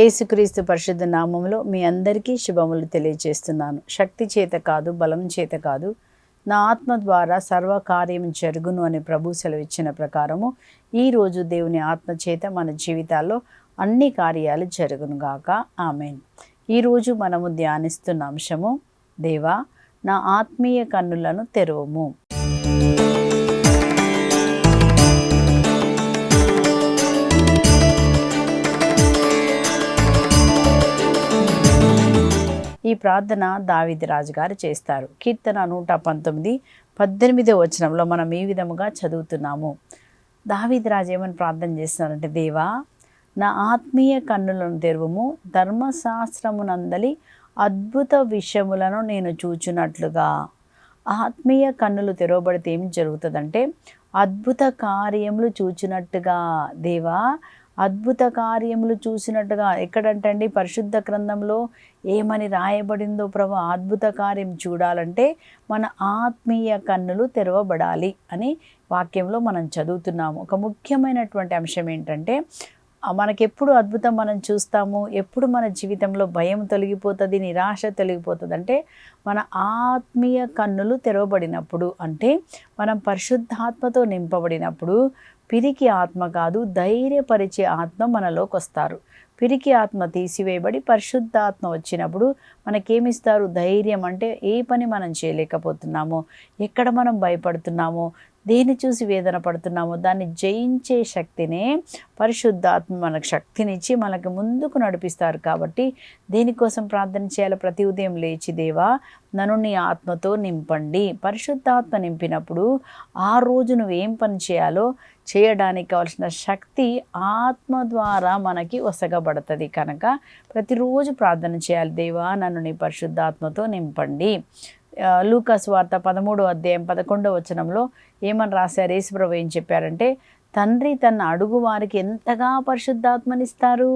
యేసుక్రీస్తు పరిశుద్ధ నామములో మీ అందరికీ శుభములు తెలియజేస్తున్నాను. శక్తి చేత కాదు, బలం చేత కాదు, నా ఆత్మ ద్వారా సర్వకార్యం జరుగును అని ప్రభు సెలవిచ్చిన ప్రకారము ఈరోజు దేవుని ఆత్మ చేత మన జీవితాల్లో అన్ని కార్యాలు జరుగునుగాక. ఆమేన్. ఈరోజు మనము ధ్యానిస్తున్న అంశము, దేవా నా ఆత్మీయ కన్నులను తెరవము. ఈ ప్రార్థన దావీదు రాజు గారు చేస్తారు. కీర్తన 119:18 వచనంలో మనం ఈ విధముగా చదువుతున్నాము. దావీదు రాజు ఏమని ప్రార్థన చేస్తున్నారంటే, దేవా నా ఆత్మీయ కన్నులను తెరువుము, ధర్మశాస్త్రమునందలి అద్భుత విషయములను నేను చూచున్నట్లుగా. ఆత్మీయ కన్నులు తెరవబడితే ఏం జరుగుతుందంటే, అద్భుత కార్యములు చూచినట్టుగా. దేవా అద్భుత కార్యములు చూసినట్టుగా. ఎక్కడంటండి? పరిశుద్ధ గ్రంథంలో ఏమని రాయబడిందో ప్రభు, అద్భుత కార్యం చూడాలంటే మన ఆత్మీయ కన్నులు తెరవబడాలి అని వాక్యంలో మనం చదువుతున్నాము. ఒక ముఖ్యమైనటువంటి అంశం ఏంటంటే, మనకెప్పుడు అద్భుతం మనం చూస్తాము, ఎప్పుడు మన జీవితంలో భయం తొలగిపోతుంది, నిరాశ తొలగిపోతుంది అంటే మన ఆత్మీయ కన్నులు తెరవబడినప్పుడు. అంటే మనం పరిశుద్ధాత్మతో నింపబడినప్పుడు. పిరికి ఆత్మ కాదు, ధైర్యపరిచే ఆత్మ మనలోకి వస్తారు. పిరికి ఆత్మ తీసివేయబడి పరిశుద్ధాత్మ వచ్చినప్పుడు మనకేమిస్తారు? ధైర్యం. అంటే ఏ పని మనం చేయలేకపోతున్నామో, ఎక్కడ మనం భయపడుతున్నామో, దేన్ని చూసి వేదన పడుతున్నామో దాన్ని జయించే శక్తినే పరిశుద్ధాత్మ మనకు శక్తినిచ్చి మనకు ముందుకు నడిపిస్తారు. కాబట్టి దేనికోసం ప్రార్థన చేయాలి? ప్రతి ఉదయం లేచి, దేవా నన్ను నీ ఆత్మతో నింపండి. పరిశుద్ధాత్మ నింపినప్పుడు ఆ రోజు నువ్వేం పని చేయాలో చేయడానికి కావాల్సిన శక్తి ఆత్మ ద్వారా మనకి ఒసగబడుతుంది. కనుక ప్రతిరోజు ప్రార్థన చేయాలి, దేవా నన్ను నీ పరిశుద్ధాత్మతో నింపండి. లూకా సువార్త 13:11 వచనంలో ఏమని రాశారు? యేసుప్రభు ఏం చెప్పారంటే, తండ్రి తన అడుగు వారికి ఎంతగా పరిశుద్ధాత్మనిస్తారు.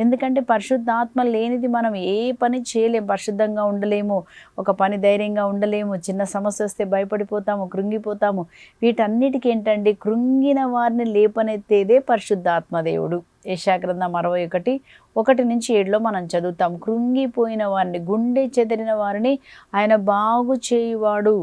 ఎందుకంటే పరిశుద్ధాత్మ లేనిది మనం ఏ పని చేయలేము, పరిశుద్ధంగా ఉండలేము, ఒక పని ధైర్యంగా ఉండలేము, చిన్న సమస్య వస్తే భయపడిపోతాము, కృంగిపోతాము. వీటన్నిటికీ ఏంటండి? కృంగిన వారిని లేపనెత్తేదే పరిశుద్ధాత్మ దేవుడు. యెషయా గ్రంథం 61:1-7 మనం చదువుతాం. కృంగిపోయిన వారిని, గుండె చెదిరిన వారిని ఆయన బాగు చేయువాడు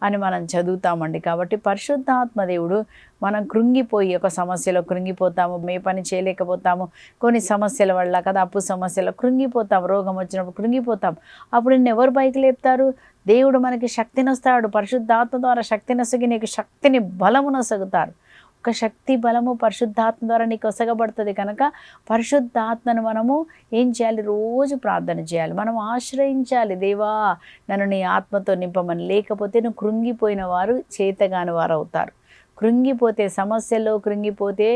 అని మనం చదువుతామండి. కాబట్టి పరిశుద్ధాత్మ దేవుడు, మనం కృంగిపోయి ఒక సమస్యలో కృంగిపోతాము, ఏ పని చేయలేకపోతాము, కొన్ని సమస్యల వల్ల కదా, అప్పు సమస్యలో కృంగిపోతాం, రోగం వచ్చినప్పుడు కృంగిపోతాం. అప్పుడు నిన్ను ఎవరు పైకి లేపుతారు? దేవుడు మనకి శక్తినొస్తాడు. పరిశుద్ధాత్మ ద్వారా శక్తినొసగి నీకు శక్తిని బలమునొసగుతారు. ఒక శక్తి బలము పరిశుద్ధాత్మ ద్వారా నీకు ఒసగబడుతుంది. కనుక పరిశుద్ధాత్మను మనము ఏం చేయాలి? రోజు ప్రార్థన చేయాలి, మనం ఆశ్రయించాలి. దేవా నన్ను నీ ఆత్మతో నింపమని. లేకపోతే నువ్వు కృంగిపోయిన వారు చేతగాని వారు అవుతారు. కృంగిపోతే, సమస్యల్లో కృంగిపోతే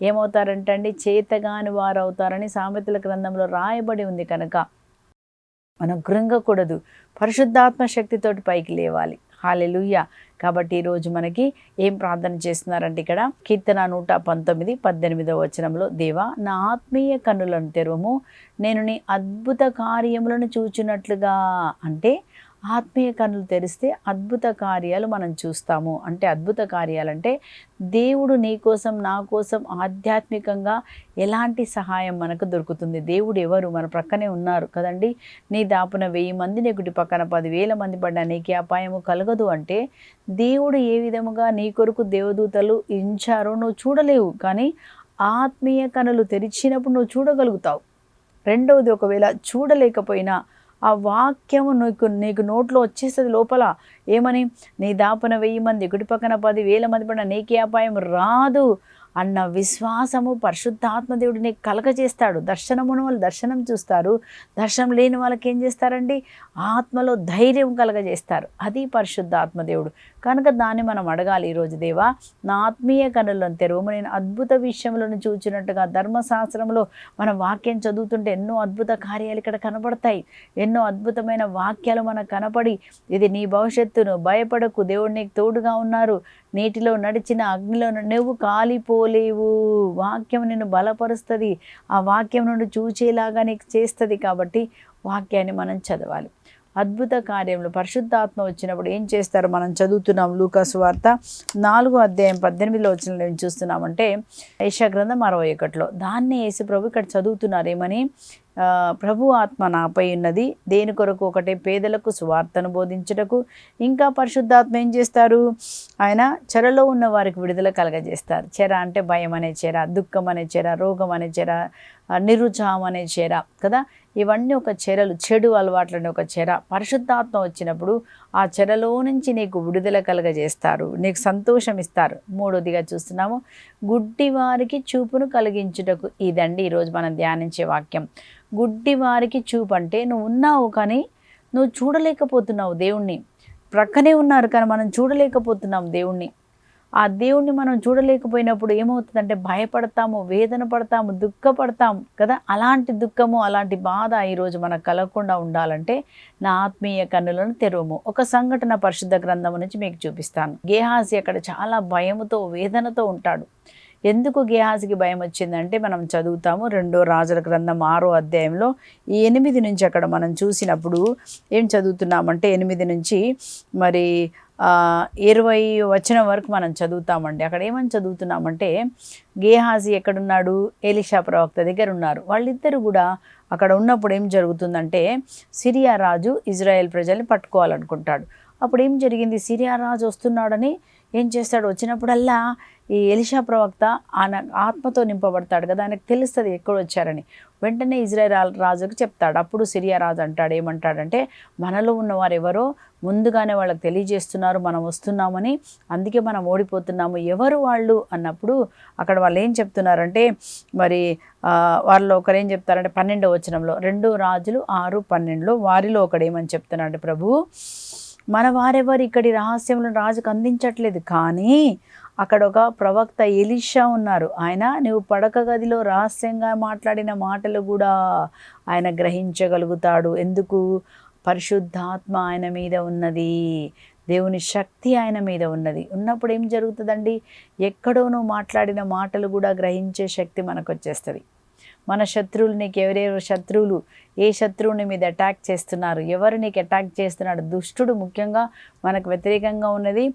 ఏమవుతారంటండి? చేతగాని వారు అవుతారని సామెతల గ్రంథంలో రాయబడి ఉంది. కనుక మనం కృంగకూడదు, పరిశుద్ధాత్మ శక్తితోటి పైకి లేవాలి. హల్లెలూయా. కాబట్టి ఈరోజు మనకి ఏం ప్రార్థన చేస్తున్నారంటే, ఇక్కడ కీర్తన 119:18 వచనంలో, దేవా నా ఆత్మీయ కన్నులను తెరవము, నేను నీ అద్భుత కార్యములను చూచున్నట్లుగా. అంటే ఆత్మీయ కన్నులు తెరిస్తే అద్భుత కార్యాలు మనం చూస్తాము. అంటే అద్భుత కార్యాలంటే దేవుడు నీ కోసం, నా కోసం ఆధ్యాత్మికంగా ఎలాంటి సహాయం మనకు దొరుకుతుంది. దేవుడు ఎవరు? మన ప్రక్కనే ఉన్నారు కదండి. నీ దాపున 1000 మంది, నీ కుడి పక్కన 10,000 మంది పడ్డా నీకే అపాయము కలగదు. అంటే దేవుడు ఏ విధముగా నీ కొరకు దేవదూతలు ఉంచారో నువ్వు చూడలేవు, కానీ ఆత్మీయ కన్నులు తెరిచినప్పుడు నువ్వు చూడగలుగుతావు. రెండవది, ఒకవేళ చూడలేకపోయినా ఆ వాక్యము నీకు నోట్లో వచ్చేస్తుంది లోపల. ఏమని? నీ దాపున 1000 మంది, కుడి పక్కన 10,000 మంది పడిన నీకే అపాయం రాదు అన్న విశ్వాసము పరిశుద్ధాత్మ దేవుడు నీకు కలగజేస్తాడు. దర్శనమును వాళ్ళు దర్శనం చూస్తారు, దర్శనం లేని వాళ్ళకి ఏం చేస్తారండి? ఆత్మలో ధైర్యం కలగజేస్తారు. అది పరిశుద్ధాత్మ దేవుడు. కనుక దాన్ని మనం అడగాలి ఈరోజు, దేవా నా ఆత్మీయ కన్నులను తెరవము, నేను అద్భుత విషయములను చూచినట్టుగా. ధర్మశాస్త్రంలో మనం వాక్యం చదువుతుంటే ఎన్నో అద్భుత కార్యాలు ఇక్కడ కనపడతాయి. ఎన్నో అద్భుతమైన వాక్యాలు మనకు కనపడి, ఇది నీ భవిష్యత్తును, భయపడకు, దేవుడు నీకు తోడుగా ఉన్నారు, నీటిలో నడిచిన అగ్నిలో నువ్వు కాలిపోలేవు. వాక్యం నిన్ను బలపరుస్తుంది, ఆ వాక్యం నుండి చూచేలాగా నీకు చేస్తుంది. కాబట్టి వాక్యాన్ని మనం చదవాలి. అద్భుత కార్యంలో పరిశుద్ధాత్మ వచ్చినప్పుడు ఏం చేస్తారు? మనం చదువుతున్నాం లూకా సువార్త 4:18 ఏం చూస్తున్నామంటే, యెషయా గ్రంథం 61. దాన్ని యేసు ప్రభు ఇక్కడ చదువుతున్నారు. ఏమని? ప్రభు ఆత్మ నాపై ఉన్నది, దేని కొరకు? ఒకటే పేదలకు సువార్తను బోధించుటకు, ఇంకా పరిశుద్ధాత్మ ఏం చేస్తారు? ఆయన చెరలో ఉన్న వారికి విడుదల కలగజేస్తారు. చెర అంటే భయం అనే చెర, దుఃఖం అనే చెర, రోగం అనే చెర, నిరుత్సాహం అనే చెర కదా. ఇవన్నీ ఒక చెరలు, చెడు అలవాట్లని ఒక చెర. పరిశుద్ధాత్మ వచ్చినప్పుడు ఆ చెరలో నుంచి నీకు విడుదల కలగజేస్తారు, నీకు సంతోషం ఇస్తారు. మూడోదిగా చూస్తున్నాము, గుడ్డి వారికి చూపును కలిగించుటకు. ఇదండి ఈరోజు మనం ధ్యానించే వాక్యం. గుడ్డి వారికి చూపు అంటే నువ్వు ఉన్నావు కానీ నువ్వు చూడలేకపోతున్నావు దేవుణ్ణి. ప్రక్కనే ఉన్నారు కానీ మనం చూడలేకపోతున్నాం దేవుణ్ణి. ఆ దేవుణ్ణి మనం చూడలేకపోయినప్పుడు ఏమవుతుందంటే భయపడతాము, వేదన పడతాము, దుఃఖపడతాం కదా. అలాంటి దుఃఖము, అలాంటి బాధ ఈరోజు మనకు కలగకుండా ఉండాలంటే నా ఆత్మీయ కన్నులను తెరవము. ఒక సంఘటన పరిశుద్ధ గ్రంథం నుంచి మీకు చూపిస్తాను. గేహాజీ అక్కడ చాలా భయముతో, వేదనతో ఉంటాడు. ఎందుకు గేహాజీకి భయం వచ్చిందంటే మనం చదువుతాము 2 రాజుల గ్రంథం 6వ అధ్యాయంలో ఈ 8 నుంచి అక్కడ మనం చూసినప్పుడు ఏం చదువుతున్నామంటే 8 నుంచి మరి 20 వచనం వరకు మనం చదువుతామండి. అక్కడ ఏమని చదువుతున్నామంటే గేహాజీ ఎక్కడున్నాడు? ఎలీషా ప్రవక్త దగ్గర ఉన్నారు. వాళ్ళిద్దరు కూడా అక్కడ ఉన్నప్పుడు ఏం జరుగుతుందంటే సిరియా రాజు ఇజ్రాయెల్ ప్రజల్ని పట్టుకోవాలనుకుంటాడు. అప్పుడు ఏం జరిగింది? సిరియా రాజు వస్తున్నాడని ఏం చేస్తాడు? వచ్చినప్పుడల్లా ఈ ఎలీషా ప్రవక్త ఆయన ఆత్మతో నింపబడతాడు కదా, ఆయనకు తెలుస్తుంది ఎక్కడ వచ్చారని. వెంటనే ఇజ్రాయెల్ రాజుకు చెప్తాడు. అప్పుడు సిరియా రాజు అంటాడు, ఏమంటాడంటే మనలో ఉన్నవారు ఎవరో ముందుగానే వాళ్ళకి తెలియజేస్తున్నారు మనం వస్తున్నామని, అందుకే మనం ఓడిపోతున్నాము, ఎవరు వాళ్ళు అన్నప్పుడు అక్కడ వాళ్ళు ఏం చెప్తున్నారంటే మరి వాళ్ళలో ఒకరు ఏం చెప్తారంటే 12వ వచనంలో 2 రాజులు 6:12 వారిలో ఒకడు ఏమని చెప్తున్నాడు? ప్రభు, మన వారెవరు ఇక్కడి రహస్యములను రాజుకు అందించట్లేదు, కానీ అక్కడ ఒక ప్రవక్త ఎలీషా ఉన్నారు. ఆయన నువ్వు పడక గదిలో రహస్యంగా మాట్లాడిన మాటలు కూడా ఆయన గ్రహించగలుగుతాడు. ఎందుకు? పరిశుద్ధాత్మ ఆయన మీద ఉన్నది, దేవుని శక్తి ఆయన మీద ఉన్నప్పుడు ఏం జరుగుతుందండి? ఎక్కడో నువ్వు మాట్లాడిన మాటలు కూడా గ్రహించే శక్తి మనకు వచ్చేస్తుంది. మన శత్రువులు, నీకు ఎవరెవరు శత్రువులు, ఏ శత్రువుని మీద అటాక్ చేస్తున్నారు, ఎవరు నీకు అటాక్ చేస్తున్నాడు? దుష్టుడు ముఖ్యంగా మనకు వ్యతిరేకంగా ఉన్నది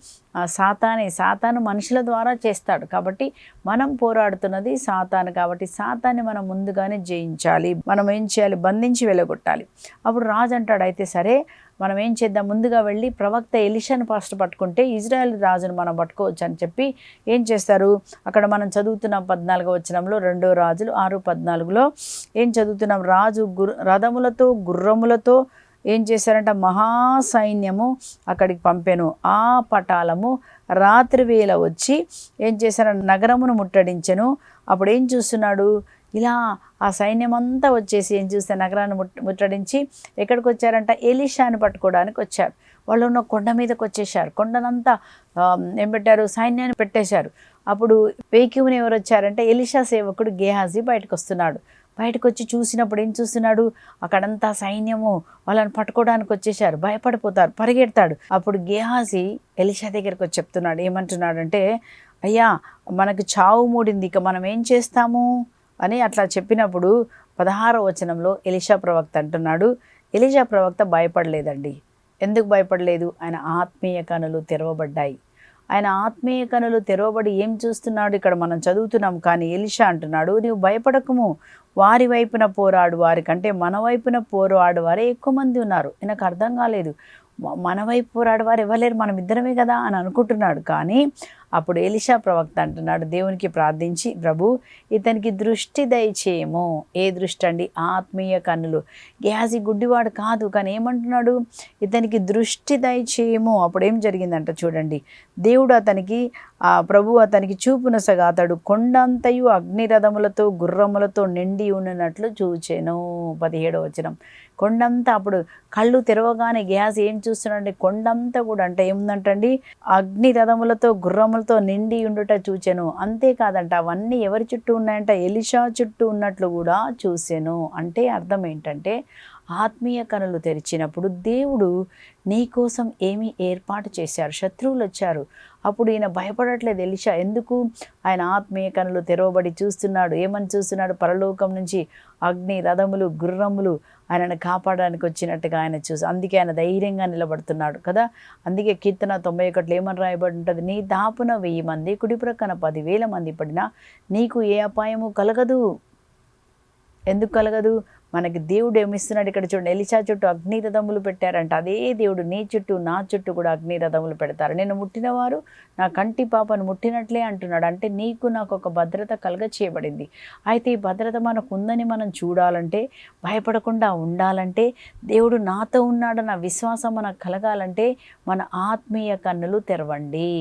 సాతానే. సాతాను మనుషుల ద్వారా చేస్తాడు కాబట్టి మనం పోరాడుతున్నది సాతాను. కాబట్టి సాతాన్ని మనం ముందుగానే జయించాలి. మనం ఏం చేయాలి? బంధించి వెళ్ళగొట్టాలి. అప్పుడు రాజు అంటాడు, అయితే సరే మనం ఏం చేద్దాం, ముందుగా వెళ్ళి ప్రవక్త ఎలీషాను ఫస్ట్ పట్టుకుంటే ఇజ్రాయెల్ రాజును మనం పట్టుకోవచ్చు అని చెప్పి ఏం చేస్తారు? అక్కడ మనం చదువుతున్నాం 14వ వచనంలో 2 రాజులు 6:14లో ఏం చదువుతున్నాం? రాజు రథములతో గుర్రములతో ఏం చేశారంట? మహాసైన్యము అక్కడికి పంపెను. ఆ పటాలము రాత్రి వేళ వచ్చి ఏం చేశారంట? నగరమును ముట్టడించెను. అప్పుడు ఏం చూస్తున్నాడు? ఇలా ఆ సైన్యం అంతా వచ్చేసి ఏం చూస్తే నగరాన్ని ముట్టడించి ఎక్కడికి వచ్చారంట? ఎలీషాని పట్టుకోవడానికి వచ్చారు. వాళ్ళు ఉన్న కొండ మీదకి వచ్చేసారు. కొండనంతా ఏం పెట్టారు? సైన్యాన్ని పెట్టేశారు. అప్పుడు వేకువని ఎవరు వచ్చారంటే ఎలీషా సేవకుడు గేహాజీ బయటకు వస్తున్నాడు. బయటకు వచ్చి చూసినప్పుడు ఏం చూస్తున్నాడు? అక్కడంతా సైన్యము వాళ్ళని పట్టుకోవడానికి వచ్చేసారు. భయపడిపోతారు, పరిగెడతాడు. అప్పుడు గేహాజీ ఎలీషా దగ్గరికి వచ్చి చెప్తున్నాడు. ఏమంటున్నాడంటే, అయ్యా మనకు చావు మూడింది, ఇక మనం ఏం చేస్తాము అని అట్లా చెప్పినప్పుడు 16వ వచనంలో ఎలీషా ప్రవక్త అంటున్నాడు. ఎలీషా ప్రవక్త భయపడలేదండి. ఎందుకు భయపడలేదు? ఆయన ఆత్మీయ కనులు తెరవబడ్డాయి. ఆయన ఆత్మీయ కనులు తెరవబడి ఏం చూస్తున్నాడు? ఇక్కడ మనం చదువుతున్నాం. కానీ ఎలీషా అంటున్నాడు, నీవు భయపడకము, వారి వైపున పోరాడు, వారికంటే మన వైపున పోరాడు వారే ఎక్కువ మంది ఉన్నారు. నాకు అర్థం కాలేదు, మన వైపు పోరాడవారు ఎవరు, మనం ఇద్దరమే కదా అని అనుకుంటున్నాడు. కానీ అప్పుడు ఎలీషా ప్రవక్త అంటున్నాడు, దేవునికి ప్రార్థించి, ప్రభు ఇతనికి దృష్టి దయచేయము. ఏ దృష్టి అండి? ఆత్మీయ కన్నులు. గేహాజీ గుడ్డివాడు కాదు, కానీ ఏమంటున్నాడు? ఇతనికి దృష్టి దయచేయము. అప్పుడు ఏం జరిగిందంట చూడండి. దేవుడు అతనికి ప్రభు అతనికి చూపునసగా అతడు కొండంతయు అగ్నిరథములతో గుర్రములతో నిండి ఉన్నట్లు చూచెను. 17వ వచనం. కొండంతా అప్పుడు కళ్ళు తెరవగానే గేహాజీ ఏం చూస్తున్నాడంటే కొండంతా కూడా అంటే ఏముందంటండి? అగ్ని రథములతో గుర్రములతో నిండి ఉండుట చూచెను. అంతేకాదంట, అవన్నీ ఎవరి చుట్టూ ఉన్నాయంట? ఎలీషా చుట్టూ ఉన్నట్లు కూడా చూసెను. అంటే అర్థం ఏంటంటే ఆత్మీయ కనులు తెరిచినప్పుడు దేవుడు నీ కోసం ఏమి ఏర్పాటు చేశారు. శత్రువులు వచ్చారు, అప్పుడు ఈయన భయపడట్లేదు ఎలీషా. ఎందుకు? ఆయన ఆత్మీయ కనులు తెరవబడి చూస్తున్నాడు. ఏమని చూస్తున్నాడు? పరలోకం నుంచి అగ్ని రథములు గుర్రములు ఆయనను కాపాడడానికి వచ్చినట్టుగా ఆయన అందుకే ఆయన ధైర్యంగా నిలబడుతున్నాడు కదా. అందుకే కీర్తన 91 ఏమని రాయబడి ఉంటుంది? నీ దాపున 1000 మంది, కుడి ప్రక్కన 10,000 మంది పడినా నీకు ఏ అపాయము కలగదు. ఎందుకు కలగదు? మనకి దేవుడు ఏమిస్తున్నాడు ఇక్కడ చూడండి, ఎలీషా చుట్టూ అగ్నిరథములు పెట్టారంట. అదే దేవుడు నీ చుట్టూ నా చుట్టూ కూడా అగ్నిరథములు పెడతారు. నేను ముట్టినవారు నా కంటి పాపను ముట్టినట్లే అంటున్నాడు. అంటే నీకు నాకు ఒక భద్రత కలుగ చేయబడింది. అయితే ఈ భద్రత మనకు ఉందని మనం చూడాలంటే, భయపడకుండా ఉండాలంటే, దేవుడు నాతో ఉన్నాడన్న విశ్వాసం మనకు కలగాలంటే మన ఆత్మీయ కన్నులు తెరవండి.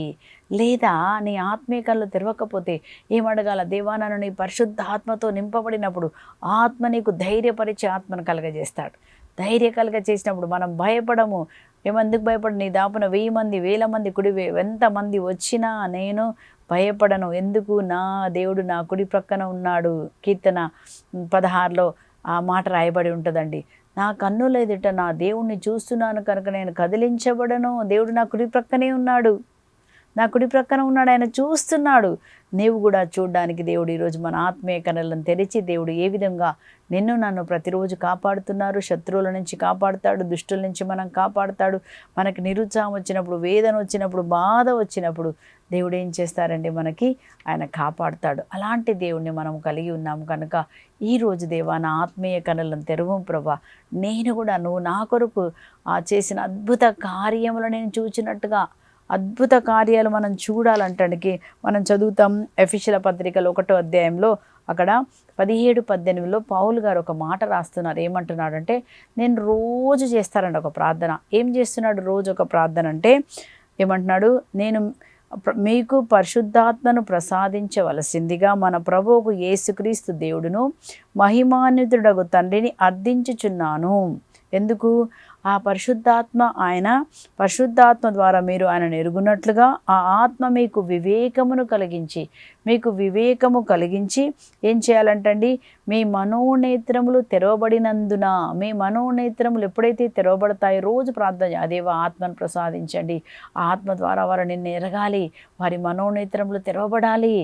లేదా నీ ఆత్మీయ కళ్ళు తెరవకపోతే ఏమడగాల? దేవా, నన్ను నీ పరిశుద్ధ ఆత్మతో నింపబడినప్పుడు ఆత్మ నీకు ధైర్యపరిచే ఆత్మను కలగజేస్తాడు. ధైర్య కలగజేసినప్పుడు మనం భయపడము. ఏమందుకు భయపడు? నీ దాపున 1000 మంది 1000 మంది ఎంతమంది వచ్చినా నేను భయపడను. ఎందుకు? నా దేవుడు నా కుడి ప్రక్కన ఉన్నాడు. కీర్తన 16లో ఆ మాట రాయబడి ఉంటుందండి. నా కన్నుల ఎదుట నా దేవుణ్ణి చూస్తున్నాను కనుక నేను కదిలించబడను. దేవుడు నా కుడి ప్రక్కనే ఉన్నాడు, నా కుడి ప్రక్కన ఉన్నాడు, ఆయన చూస్తున్నాడు. నీవు కూడా చూడడానికి దేవుడు ఈరోజు మన ఆత్మీయ కన్నులను తెరిచి దేవుడు ఏ విధంగా నిన్ను నన్ను ప్రతిరోజు కాపాడుతున్నారు. శత్రువుల నుంచి కాపాడుతాడు, దుష్టుల నుంచి మనం కాపాడుతాడు. మనకి నిరుత్సాహం వచ్చినప్పుడు, వేదన వచ్చినప్పుడు, బాధ వచ్చినప్పుడు దేవుడు ఏం చేస్తారండి? మనకి ఆయన కాపాడుతాడు. అలాంటి దేవుణ్ణి మనం కలిగి ఉన్నాము కనుక ఈరోజు దేవా, నా ఆత్మీయ కన్నులను తెరువు ప్రభా. నేను కూడా నువ్వు నా కొరకు చేసిన అద్భుత కార్యములు నేను చూచినట్టుగా అద్భుత కార్యాలు మనం చూడాలంటానికి మనం చదువుతాం. ఎఫెసీయుల పత్రికలో 1వ అధ్యాయంలో అక్కడ 17-18లో పౌలు గారు ఒక మాట రాస్తున్నారు. ఏమంటున్నాడంటే, నేను రోజు చేస్తారండి ఒక ప్రార్థన. ఏం చేస్తున్నాడు రోజు ఒక ప్రార్థన అంటే ఏమంటున్నాడు? నేను మీకు పరిశుద్ధాత్మను ప్రసాదించవలసిందిగా మన ప్రభువుకు యేసుక్రీస్తు దేవుడును మహిమాన్వితుడగు తండ్రిని అర్థించుచున్నాను. ఎందుకు? ఆ పరిశుద్ధాత్మ ద్వారా మీరు ఆయనను ఎరుగునట్లుగా ఆ ఆత్మ మీకు వివేకము కలిగించి ఏం చేయాలంటండి? మీ మనోనేత్రములు తెరవబడినందున, మీ మనోనేత్రములు ఎప్పుడైతే తెరవబడతాయో రోజు ప్రార్థన, అదేవో ఆత్మను ప్రసాదించండి. ఆ ఆత్మ ద్వారా వారు నిన్ను ఎరగాలి, వారి మనోనేత్రములు తెరవబడాలి.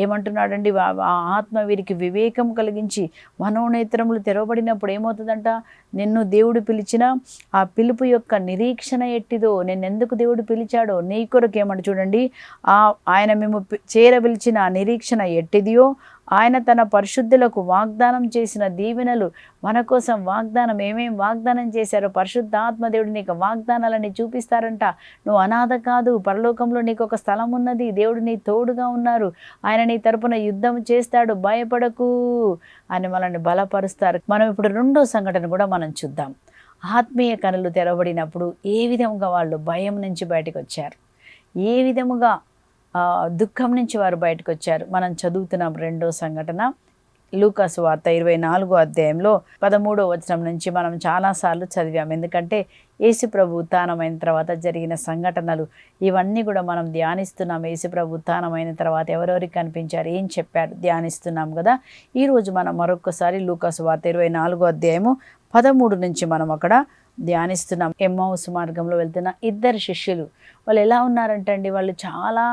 ఏమంటున్నాడండి? ఆ ఆత్మ వీరికి వివేకం కలిగించి మనోనేత్రములు తెరవబడినప్పుడు ఏమవుతుందంట? నిన్ను దేవుడు పిలిచిన ఆ పిలుపు యొక్క నిరీక్షణ ఎట్టిదో, నిన్నెందుకు దేవుడు పిలిచాడో నీ కొరకు ఏమంట చూడండి, ఆయన మేము చేరపిలిచిన నిరీక్షణ ఎట్టిదియో, ఆయన తన పరిశుద్ధులకు వాగ్దానం చేసిన దీవెనలు మన కోసం వాగ్దానం ఏమేం వాగ్దానం చేశారో పరిశుద్ధాత్మ దేవుడు నీకు వాగ్దానాలని చూపిస్తారంట. నువ్వు అనాథ కాదు, పరలోకంలో నీకు ఒక స్థలం ఉన్నది, దేవుడు నీ తోడుగా ఉన్నారు, ఆయన నీ తరపున యుద్ధం చేస్తాడు, భయపడకు అని మనల్ని బలపరుస్తారు. మనం ఇప్పుడు 2వ సంఘటన కూడా మనం చూద్దాం. ఆత్మీయ కనులు తెరవబడినప్పుడు ఏ విధంగా వాళ్ళు భయం నుంచి బయటకు వచ్చారు, ఏ విధముగా దుఃఖం నుంచి వారు బయటకు వచ్చారు. మనం చదువుతున్నాం 2వ సంఘటన లూకా సువార్త 24వ అధ్యాయంలో 13వ వచనం నుంచి మనం చాలాసార్లు చదివాం. ఎందుకంటే యేసు ప్రభు ఉత్థానమైన తర్వాత జరిగిన సంఘటనలు ఇవన్నీ కూడా మనం ధ్యానిస్తున్నాం. యేసు ప్రభు ఉత్థానమైన తర్వాత ఎవరెవరికి కనిపించారు, ఏం చెప్పారు ధ్యానిస్తున్నాం కదా. ఈరోజు మనం మరొకసారి లూకా సువార్త 24వ అధ్యాయము 13 నుంచి మనం అక్కడ ధ్యానిస్తున్నాం. ఎమ్మౌస్ మార్గంలో వెళ్తున్న 2 శిష్యులు వాళ్ళు ఎలా ఉన్నారంటండి? వాళ్ళు చాలా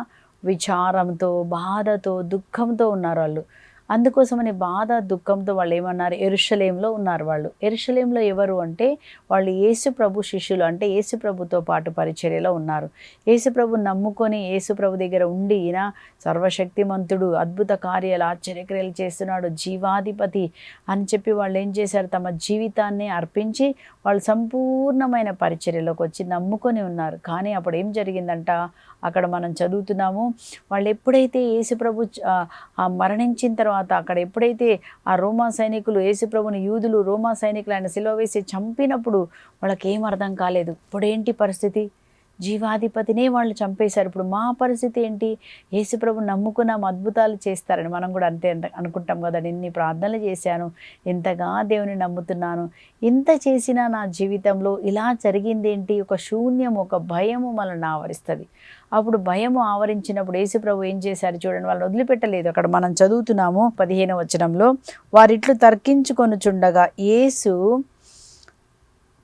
విచారంతో, బాధతో, దుఃఖంతో ఉన్నారు వాళ్ళు. అందుకోసమని బాధ దుఃఖంతో వాళ్ళు ఏమన్నారు? యెరూషలేములో ఉన్నారు. వాళ్ళు యెరూషలేములో ఎవరు అంటే వాళ్ళు యేసు ప్రభు శిష్యులు, అంటే యేసు ప్రభుతో పాటు పరిచర్యలో ఉన్నారు. యేసు ప్రభు నమ్ముకొని యేసు ప్రభు దగ్గర ఉండి ఈయన సర్వశక్తిమంతుడు, అద్భుత కార్యాలు ఆశ్చర్యక్రియలు చేస్తున్నాడు, జీవాధిపతి అని చెప్పి వాళ్ళు ఏం చేశారు? తమ జీవితాన్ని అర్పించి వాళ్ళు సంపూర్ణమైన పరిచర్యలోకి వచ్చి నమ్ముకొని ఉన్నారు. కానీ అప్పుడు ఏం జరిగిందంట? అక్కడ మనం చదువుతున్నాము, వాళ్ళు ఎప్పుడైతే యేసు ప్రభు మరణించిన తర్వాత అక్కడ ఎప్పుడైతే ఆ రోమా సైనికులు యేసుప్రభుని యూదులు రోమా సైనికులు ఆయన సిలువ వేసి చంపినప్పుడు వాళ్ళకి ఏం అర్థం కాలేదు. ఇప్పుడేంటి పరిస్థితి? జీవాధిపతినే వాళ్ళు చంపేశారు, ఇప్పుడు మా పరిస్థితి ఏంటి? యేసుప్రభు నమ్ముకున్నాం, అద్భుతాలు చేస్తారని మనం కూడా అంతే అనుకుంటాం కదా. ఇన్ని ప్రార్థనలు చేశాను, ఎంతగా దేవుని నమ్ముతున్నాను, ఇంత చేసినా నా జీవితంలో ఇలా జరిగిందేంటి? ఒక శూన్యం, ఒక భయము మనల్ని ఆవరిస్తుంది. అప్పుడు భయము ఆవరించినప్పుడు యేసుప్రభు ఏం చేశారు చూడండి, వాళ్ళని వదిలిపెట్టలేదు. అక్కడ మనం చదువుతున్నాము 15వ వచనంలో, వారిట్లు తర్కించుకొనుచుండగా యేసు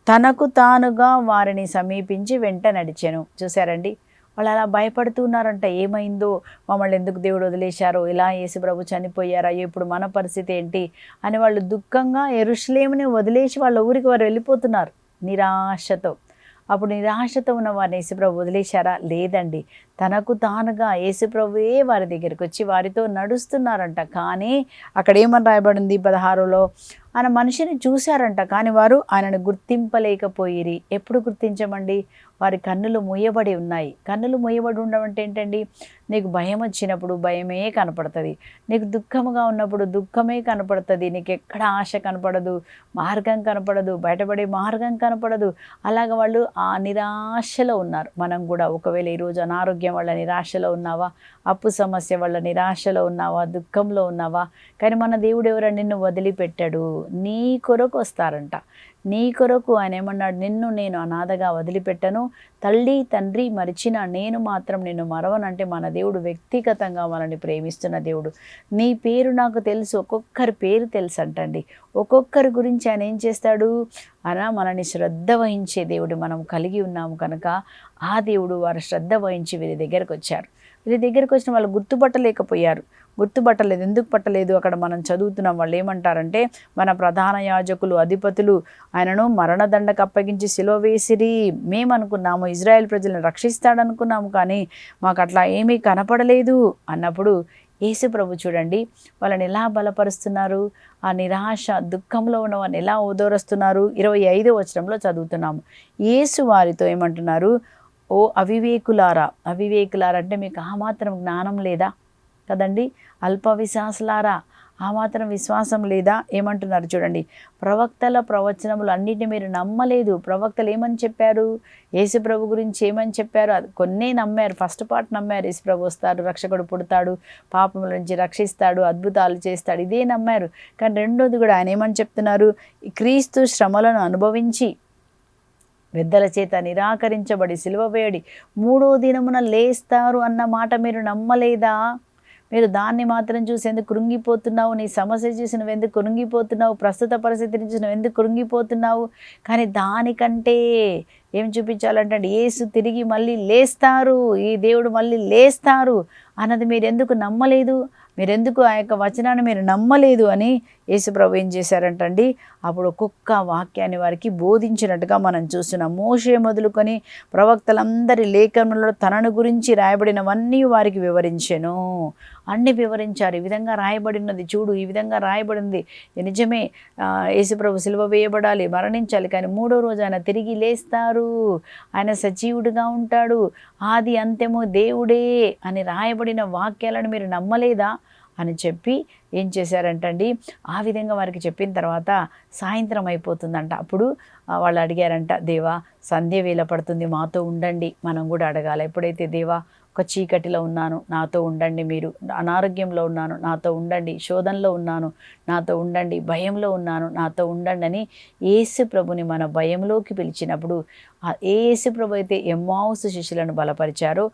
తనకు తానుగా వారిని సమీపించి వెంట నడిచెను. చూసారండి, వాళ్ళు అలా భయపడుతున్నారంట. ఏమైందో, మమ్మల్ని ఎందుకు దేవుడు వదిలేశారో, ఇలా యేసు ప్రభు చనిపోయారా, ఇప్పుడు మన పరిస్థితి ఏంటి అని వాళ్ళు దుఃఖంగా యెరూషలేముని వదిలేసి వాళ్ళ ఊరికి వారు వెళ్ళిపోతున్నారు నిరాశతో. అప్పుడు నిరాశతో ఉన్న వారిని యేసుప్రభు వదిలేశారా? లేదండి, తనకు తానుగా యేసుప్రభువే వారి దగ్గరికి వచ్చి వారితో నడుస్తున్నారంట. కానీ అక్కడ ఏమని రాయబడింది 16లో, ఆయన మనిషిని చూశారంట, కానీ వారు ఆయనను గుర్తింపలేకపోయిరి. ఎప్పుడు గుర్తించమండి? వారి కన్నులు మూయబడి ఉన్నాయి. కన్నులు మూయబడి ఉండడం అంటే ఏంటండి? నీకు భయం వచ్చినప్పుడు భయమే కనపడుతుంది, నీకు దుఃఖముగా ఉన్నప్పుడు దుఃఖమే కనపడుతుంది, నీకు ఎక్కడ ఆశ కనపడదు, మార్గం కనపడదు, బయటపడే మార్గం కనపడదు. అలాగ వాళ్ళు ఆ నిరాశలో ఉన్నారు. మనం కూడా ఒకవేళ ఈరోజు అనారోగ్యం వల్ల నిరాశలో ఉన్నావా, అప్పు సమస్య వల్ల నిరాశలో ఉన్నావా, దుఃఖంలో ఉన్నావా? కానీ మన దేవుడు ఎవరైనా నిన్ను వదిలిపెట్టాడు, నీ కొరకు వస్తారంట. నీ కొరకు ఆయన ఏమన్నాడు? నిన్ను నేను అనాథగా వదిలిపెట్టను, తల్లి తండ్రి మరిచిన నేను మాత్రం నిన్ను మరవనంటే మన దేవుడు వ్యక్తిగతంగా మనల్ని ప్రేమిస్తున్న దేవుడు. నీ పేరు నాకు తెలుసు, ఒక్కొక్కరి పేరు తెలుసు అంటండి. ఒక్కొక్కరి గురించి ఆయన ఏం చేస్తాడు? అలా మనల్ని శ్రద్ధ వహించే దేవుడు మనం కలిగి ఉన్నాము కనుక ఆ దేవుడు వారు శ్రద్ధ వహించి వీరి దగ్గరకు వచ్చారు. వీరి దగ్గరకు వచ్చిన వాళ్ళు గుర్తుపట్టలేకపోయారు. గుర్తుపట్టలేదు. ఎందుకు పట్టలేదు? అక్కడ మనం చదువుతున్నాం. వాళ్ళు ఏమంటారంటే, మన ప్రధాన యాజకులు అధిపతులు ఆయనను మరణదండకు అప్పగించి సిలువ వేసిరి. మేము అనుకున్నాము ఇజ్రాయెల్ ప్రజలను రక్షిస్తాడనుకున్నాము, కానీ మాకు అట్లా ఏమీ కనపడలేదు అన్నప్పుడు యేసు ప్రభు చూడండి వాళ్ళని ఎలా బలపరుస్తున్నారు. ఆ నిరాశ దుఃఖంలో ఉన్న వారిని ఎలా ఓదారుస్తున్నారు. 25వ వచనంలో చదువుతున్నాము. యేసు వారితో ఏమంటున్నారు? ఓ అవివేకులారా. అవివేకులారా అంటే మీకు ఆ మాత్రం జ్ఞానం లేదా కదండి? అల్ప విశ్వాసులారా, ఆ మాత్రం విశ్వాసం లేదా? ఏమంటున్నారు చూడండి. ప్రవక్తల ప్రవచనములు అన్నిటిని మీరు నమ్మలేదు. ప్రవక్తలు ఏమని చెప్పారు? యేసుప్రభు గురించి ఏమని చెప్పారు? అది కొన్నే నమ్మారు. ఫస్ట్ పార్ట్ నమ్మారు. యేసుప్రభు వస్తాడు, రక్షకుడు పుడతాడు, పాపముల నుంచి రక్షిస్తాడు, అద్భుతాలు చేస్తాడు, ఇదే నమ్మారు. కానీ రెండోది కూడా ఆయన ఏమని చెప్తున్నారు? క్రీస్తు శ్రమలను అనుభవించి పెద్దల చేత నిరాకరించబడి సిలువ వేయడి 3వ దినమున లేస్తారు అన్న మాట మీరు నమ్మలేదా? మీరు దాన్ని మాత్రం చూసి ఎందుకు కృంగిపోతున్నావు? నీ సమస్య చూసి నువ్వు ఎందుకు కృంగిపోతున్నావు? ప్రస్తుత పరిస్థితిని చూసి నువ్వు ఎందుకు కృంగిపోతున్నావు? కానీ దానికంటే ఏం చూపించాలంటే యేసు తిరిగి మళ్ళీ లేస్తారు, ఈ దేవుడు మళ్ళీ లేస్తారు అన్నది మీరు ఎందుకు నమ్మలేదు? మీరెందుకు ఆ యొక్క వచనాన్ని మీరు నమ్మలేదు అని యేసుప్రభు ఏం చేశారంటండి? అప్పుడు ఒక్కొక్క వాక్యాన్ని వారికి బోధించినట్టుగా మనం చూస్తున్నాం. మోషే మొదలుకొని ప్రవక్తలందరి లేఖనంలో తనను గురించి రాయబడినవన్నీ వారికి వివరించెను. అన్నీ వివరించారు. ఈ విధంగా రాయబడినది చూడు, ఈ విధంగా రాయబడింది, నిజమే, యేసుప్రభు సిలువ వేయబడాలి, మరణించాలి, కానీ 3వ రోజు ఆయన తిరిగి లేస్తారు, ఆయన సజీవుడిగా ఉంటాడు, ఆది అంత్యము దేవుడే అని రాయబడిన వాక్యాలను మీరు నమ్మలేదా అని చెప్పి ఏం చేశారంటండి? ఆ విధంగా వారికి చెప్పిన తర్వాత సాయంత్రం అయిపోతుందంట. అప్పుడు వాళ్ళు అడిగారంట, దేవా సంధ్య వేళ పడుతుంది, మాతో ఉండండి. మనం కూడా అడగాలి. ఎప్పుడైతే దేవా ఒక చీకటిలో ఉన్నాను, నాతో ఉండండి, మీరు అనారోగ్యంలో ఉన్నాను, నాతో ఉండండి, శోధనలో ఉన్నాను, నాతో ఉండండి, భయంలో ఉన్నాను, నాతో ఉండండి అని యేసు ప్రభుని మన భయంలోకి పిలిచినప్పుడు యేసు ప్రభు అయితే ఎమ్మావుసు శిష్యులను బలపరిచారో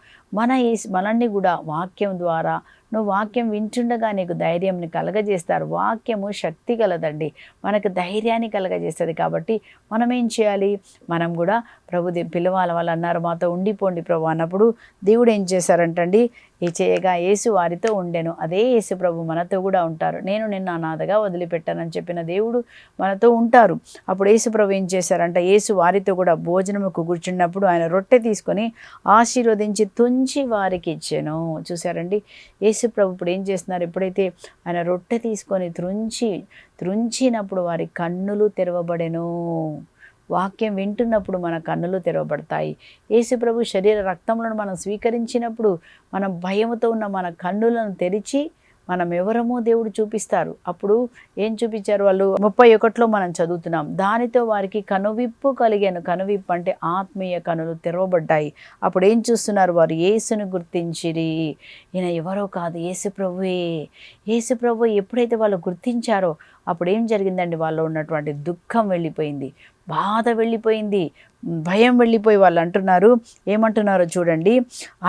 మనల్ని కూడా వాక్యం ద్వారా నువ్వు వాక్యం వింటుండగా నీకు ధైర్యంని కలగజేస్తారు. వాక్యము శక్తి కలదండి, మనకు ధైర్యాన్ని కలగజేస్తుంది. కాబట్టి మనం ఏం చేయాలి? మనం కూడా ప్రభు పిలవాలి. వాళ్ళు అన్నారు మాతో ఉండిపోండి ప్రభు అన్నప్పుడు దేవుడు ఏం చేశారంటండి? ఈ చేయగా యేసు వారితో ఉండెను. అదే యేసు ప్రభు మనతో కూడా ఉంటారు. నేను నిన్ను అనాథగా వదిలిపెట్టానని చెప్పిన దేవుడు మనతో ఉంటారు. అప్పుడు యేసు ప్రభు ఏం చేశారంట? యేసు వారితో కూడా భోజనముకు కూర్చున్నప్పుడు ఆయన రొట్టె తీసుకొని ఆశీర్వదించి తుంచి వారికి ఇచ్చాను. చూసారండి, యేసు ప్రభు ఇప్పుడు ఏం చేస్తున్నారు? ఎప్పుడైతే ఆయన రొట్టె తీసుకొని త్రుంచినప్పుడు వారి కన్నులు తెరవబడెను. వాక్యం వింటున్నప్పుడు మన కన్నులు తెరవబడతాయి. యేసుప్రభు శరీర రక్తములను మనం స్వీకరించినప్పుడు మనం భయముతో ఉన్న మన కన్నులను తెరిచి మనం ఎవరమో దేవుడు చూపిస్తారు. అప్పుడు ఏం చూపించారు వాళ్ళు? 31లో మనం చదువుతున్నాం. దానితో వారికి కనువిప్పు కలిగాను. కనువిప్పు అంటే ఆత్మీయ కనులు తెరవబడ్డాయి. అప్పుడు ఏం చూస్తున్నారు? వారు యేసును గుర్తించిరి. ఈయన ఎవరో కాదు, యేసు ప్రభువే. యేసు ప్రభు ఎప్పుడైతే వాళ్ళు గుర్తించారో అప్పుడు ఏం జరిగిందండి? వాళ్ళు ఉన్నటువంటి దుఃఖం వెళ్ళిపోయింది, బాధ వెళ్ళిపోయింది, భయం వెళ్ళిపోయి వాళ్ళు అంటున్నారు, ఏమంటున్నారో చూడండి.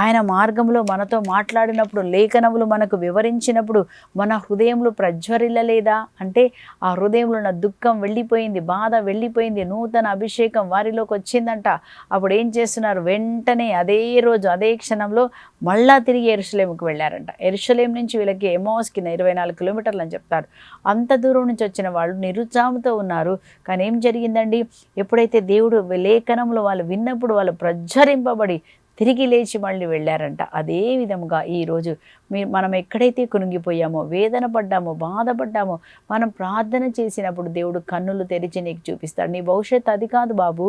ఆయన మార్గంలో మనతో మాట్లాడినప్పుడు, లేఖనములు మనకు వివరించినప్పుడు మన హృదయంలో ప్రజ్వరిల్లలేదా? అంటే ఆ హృదయంలో ఉన్న దుఃఖం వెళ్ళిపోయింది, బాధ వెళ్ళిపోయింది, నూతన అభిషేకం వారిలోకి వచ్చిందంట. అప్పుడు ఏం చేస్తున్నారు? వెంటనే అదే రోజు అదే క్షణంలో మళ్ళా తిరిగి యెరూషలేముకు వెళ్ళారంట. యెరూషలేం నుంచి వీళ్ళకి ఎమ్మౌస్కి 24 కిలోమీటర్లు అని చెప్తారు. అంత దూరం నుంచి వచ్చిన వాళ్ళు నిరుత్సాహంతో ఉన్నారు. కానీ ఏం జరిగిందండి? ఎప్పుడైతే దేవుడు లేఖనంలో వాళ్ళు విన్నప్పుడు వాళ్ళు ప్రజ్వరింపబడి తిరిగి లేచి మళ్ళీ వెళ్ళారంట. అదే విధముగా ఈరోజు మనం ఎక్కడైతే కునిగిపోయామో, వేదన పడ్డామో, బాధపడ్డామో, మనం ప్రార్థన చేసినప్పుడు దేవుడు కన్నులు తెరిచి నీకు చూపిస్తాడు. నీ భవిష్యత్తు అది కాదు బాబు,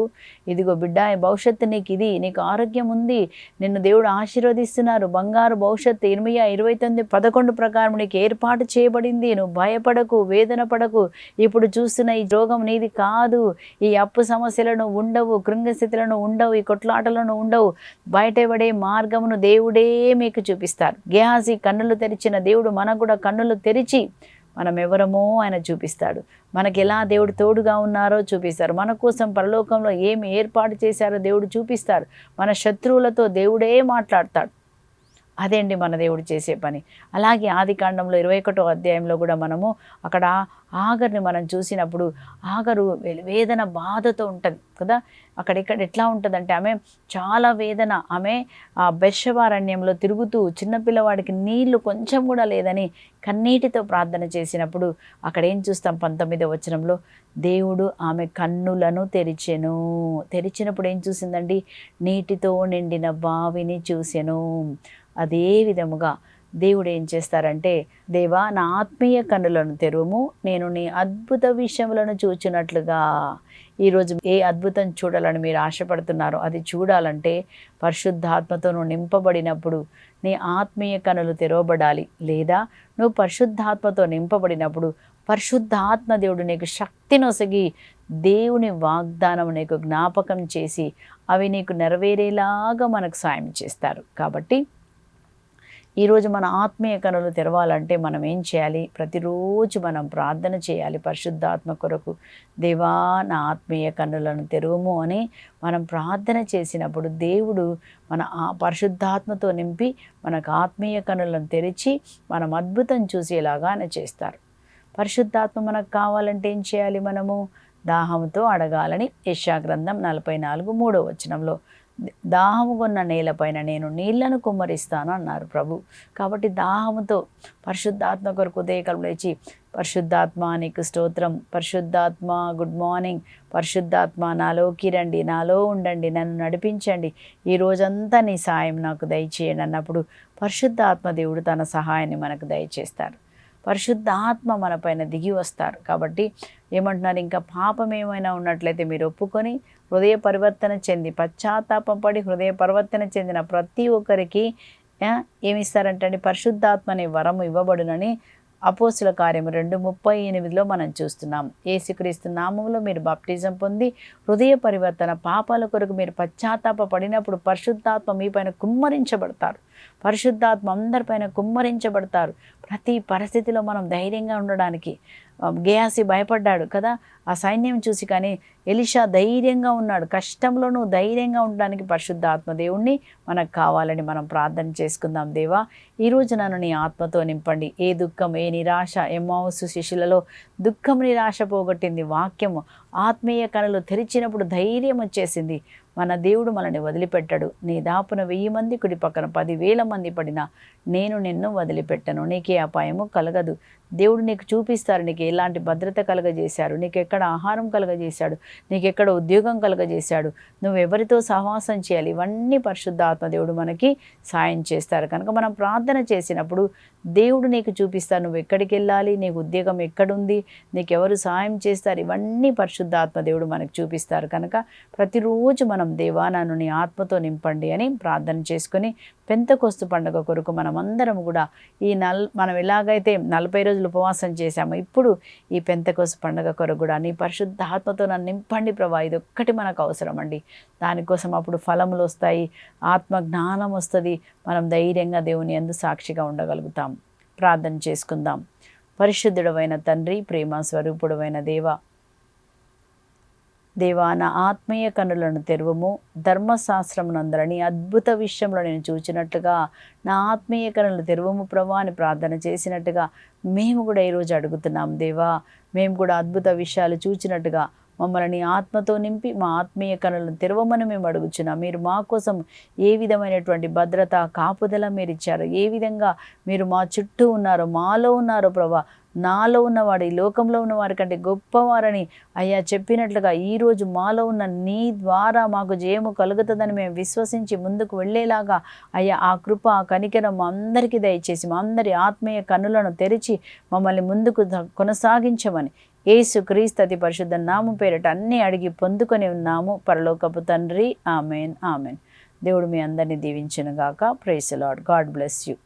ఇదిగో బిడ్డ, భవిష్యత్తు నీకు ఇది, నీకు ఆరోగ్యం ఉంది, నిన్ను దేవుడు ఆశీర్వదిస్తున్నారు, బంగారు భవిష్యత్తు 29:11 ప్రకారం నీకు ఏర్పాటు చేయబడింది. నువ్వు భయపడకు, వేదన పడకు. ఇప్పుడు చూస్తున్న ఈ రోగం నీది కాదు, ఈ అప్పు సమస్యలను ఉండవు, కృంగస్థితులను ఉండవు, ఈ కొట్లాటలను ఉండవు. బయటపడే మార్గమును దేవుడే మీకు చూపిస్తారు. గేహాజీ కన్నులు తెరిచిన దేవుడు మనకు కూడా కన్నులు తెరిచి మనం ఎవరమో ఆయన చూపిస్తాడు. మనకి ఎలా దేవుడు తోడుగా ఉన్నారో చూపిస్తారు. మన కోసం పరలోకంలో ఏమి ఏర్పాటు చేశారో దేవుడు చూపిస్తారు. మన శత్రువులతో దేవుడే మాట్లాడతాడు. అదే అండి మన దేవుడు చేసే పని. అలాగే ఆదికాండంలో 21వ అధ్యాయంలో కూడా మనము అక్కడ ఆగర్ని మనం చూసినప్పుడు ఆగరు వేదన బాధతో ఉంటుంది కదా. అక్కడెక్కడ ఎట్లా ఉంటుందంటే ఆమె చాలా వేదన. ఆమె ఆ బెర్షెబా తిరుగుతూ చిన్నపిల్లవాడికి నీళ్లు కొంచెం కూడా లేదని కన్నీటితో ప్రార్థన చేసినప్పుడు అక్కడ ఏం చూస్తాం 19వ వచనంలో, దేవుడు ఆమె కన్నులను తెరిచినప్పుడు ఏం చూసిందండి? నీటితో నిండిన బావిని చూసెను. అదే విధముగా దేవుడు ఏం చేస్తారంటే, దేవా నా ఆత్మీయ కన్నులను తెరువుము, నేను నీ అద్భుత విషయములను చూచినట్లుగా. ఈరోజు ఏ అద్భుతం చూడాలని మీరు ఆశపడుతున్నారో అది చూడాలంటే పరిశుద్ధాత్మతో నువ్వు నింపబడినప్పుడు నీ ఆత్మీయ కన్నులు తెరవబడాలి. లేదా నువ్వు పరిశుద్ధాత్మతో నింపబడినప్పుడు పరిశుద్ధాత్మ దేవుడు నీకు శక్తినొసగి దేవుని వాగ్దానం నీకు జ్ఞాపకం చేసి అవి నీకు నెరవేరేలాగా మనకు సాయం చేస్తారు. కాబట్టి ఈరోజు మన ఆత్మీయ కన్నులు తెరవాలంటే మనం ఏం చేయాలి? ప్రతిరోజు మనం ప్రార్థన చేయాలి పరిశుద్ధాత్మ కొరకు. దేవా నా ఆత్మీయ కన్నులను తెరువుము అని మనం ప్రార్థన చేసినప్పుడు దేవుడు మన పరిశుద్ధాత్మతో నింపి మనకు ఆత్మీయ కన్నులను తెరిచి మనం అద్భుతం చూసేలాగా ఆయన చేస్తారు. పరిశుద్ధాత్మ మనకు కావాలంటే ఏం చేయాలి? మనము దాహంతో అడగాలని యెషయా గ్రంథం 44:3 వచనంలో, దాహము కొన్న నేలపైన నేను నీళ్లను కుమ్మరిస్తాను అన్నారు ప్రభు. కాబట్టి దాహముతో పరిశుద్ధాత్మ కొరకు ఉదయకాలం లేచి, పరిశుద్ధాత్మ నీకు స్తోత్రం, పరిశుద్ధాత్మ గుడ్ మార్నింగ్, పరిశుద్ధాత్మ నాలోకి రండి, నాలో ఉండండి, నన్ను నడిపించండి, ఈ రోజంతా నీ సాయం నాకు దయచేయండి అన్నప్పుడు పరిశుద్ధాత్మ దేవుడు తన సహాయాన్ని మనకు దయచేస్తారు. పరిశుద్ధాత్మ మన పైన దిగి వస్తారు. కాబట్టి ఏమంటున్నారు? ఇంకా పాపం ఏమైనా ఉన్నట్లయితే మీరు ఒప్పుకొని హృదయ పరివర్తన చెంది పశ్చాత్తాపడి హృదయ పరివర్తన చెందిన ప్రతి ఒక్కరికి ఏమిస్తారంటే పరిశుద్ధాత్మ అనే వరము ఇవ్వబడునని అపోస్తుల కార్యము 2:38 మనం చూస్తున్నాం. యేసుక్రీస్తు నామములో మీరు బాప్టిజం పొంది హృదయ పరివర్తన పాపాల కొరకు మీరు పశ్చాత్తాప పడినప్పుడు పరిశుద్ధాత్మ మీ పైన కుమ్మరించబడతారు. పరిశుద్ధాత్మ అందరిపైన కుమ్మరించబడతారు. ప్రతి పరిస్థితిలో మనం ధైర్యంగా ఉండడానికి. గేహాజీ భయపడ్డాడు కదా ఆ సైన్యం చూసి, కానీ ఎలీషా ధైర్యంగా ఉన్నాడు. కష్టంలో నువ్వు ధైర్యంగా ఉండడానికి పరిశుద్ధాత్మ దేవుణ్ణి మనకు కావాలని మనం ప్రార్థన చేసుకుందాం. దేవా ఈరోజు నన్ను నీ ఆత్మతో నింపండి. ఏ దుఃఖం, ఏ నిరాశ, ఎమ్మౌసు శిష్యులలో దుఃఖం నిరాశ పోగొట్టింది వాక్యము. ఆత్మీయ కనులు తెరిచినప్పుడు ధైర్యం వచ్చేసింది. మన దేవుడు మనల్ని వదిలిపెట్టడు. నీ దాపున 1000 మంది కుడి పక్కన 10,000 మంది పడినా నేను నిన్ను వదిలిపెట్టను, నీకే అపాయము కలగదు. దేవుడు నీకు చూపిస్తారు, నీకు ఎలాంటి భద్రత కలగజేశాడు, నీకు ఎక్కడ ఆహారం కలగజేశాడు, నీకు ఎక్కడ ఉద్యోగం కలగజేశాడు, నువ్వు ఎవరితో సహవాసం చేయాలి, ఇవన్నీ పరిశుద్ధాత్మ దేవుడు మనకి సాయం చేస్తారు. కనుక మనం ప్రార్థన చేసినప్పుడు దేవుడు నీకు చూపిస్తారు, నువ్వు ఎక్కడికి వెళ్ళాలి, నీకు ఉద్యోగం ఎక్కడుంది, నీకెవరు సాయం చేస్తారు, ఇవన్నీ పరిశుద్ధాత్మ దేవుడు మనకు చూపిస్తారు. కనుక ప్రతిరోజు మనం దేవా నన్ను నీ ఆత్మతో నింపండి అని ప్రార్థన చేసుకొని పెంతెకొస్తు పండుగ కొరకు మనమందరం కూడా మనం ఎలాగైతే 40 రోజులు ఉపవాసం చేశామో ఇప్పుడు ఈ పెంతెకొస్తు పండుగ కొరకు కూడా నీ పరిశుద్ధాత్మతో నన్ను నింపండి ప్రభా, ఇది ఒక్కటి మనకు అవసరం అండి. దానికోసం అప్పుడు ఫలములు వస్తాయి, ఆత్మ జ్ఞానం వస్తుంది, మనం ధైర్యంగా దేవుని యందు సాక్షిగా ఉండగలుగుతాం. ప్రార్థన చేసుకుందాం. పరిశుద్ధుడవైన తండ్రి, ప్రేమ స్వరూపుడవైన దేవా నా ఆత్మీయ కన్నులను తెరువము. ధర్మశాస్త్రమునందరని అద్భుత విషయంలో నేను చూచినట్లుగా నా ఆత్మీయ కన్నులు తెరువము ప్రభా అని ప్రార్థన చేసినట్టుగా మేము కూడా ఈరోజు అడుగుతున్నాం దేవా. మేము కూడా అద్భుత విషయాలు చూచినట్టుగా మమ్మల్ని నీ ఆత్మతో నింపి మా ఆత్మీయ కనులను తెరవమని మేము అడుగుచున్నాం. మీరు మా కోసం ఏ విధమైనటువంటి భద్రత, కాపుదల మీరు ఇచ్చారు, ఏ విధంగా మీరు మా చుట్టూ ఉన్నారో, మాలో ఉన్నారో ప్రభా, నాలో ఉన్నవాడు ఈ లోకంలో ఉన్నవారి కంటే గొప్పవారని అయ్యా చెప్పినట్లుగా ఈరోజు మాలో ఉన్న నీ ద్వారా మాకు జయము కలుగుతుందని మేము విశ్వసించి ముందుకు వెళ్ళేలాగా అయ్యా ఆ కృప, ఆ కనికరం మా అందరికీ దయచేసి మా అందరి ఆత్మీయ కన్నులను తెరిచి మమ్మల్ని ముందుకు కొనసాగించమని యేసు క్రీస్తు అతి పరిశుద్ధ నామం పేరిట అన్నీ అడిగి పొందుకొని ఉన్నాము పరలోకపు తండ్రి. Amen, amen. దేవుడు మీ అందరినీ దీవించును గాక. Praise the lord. God bless you.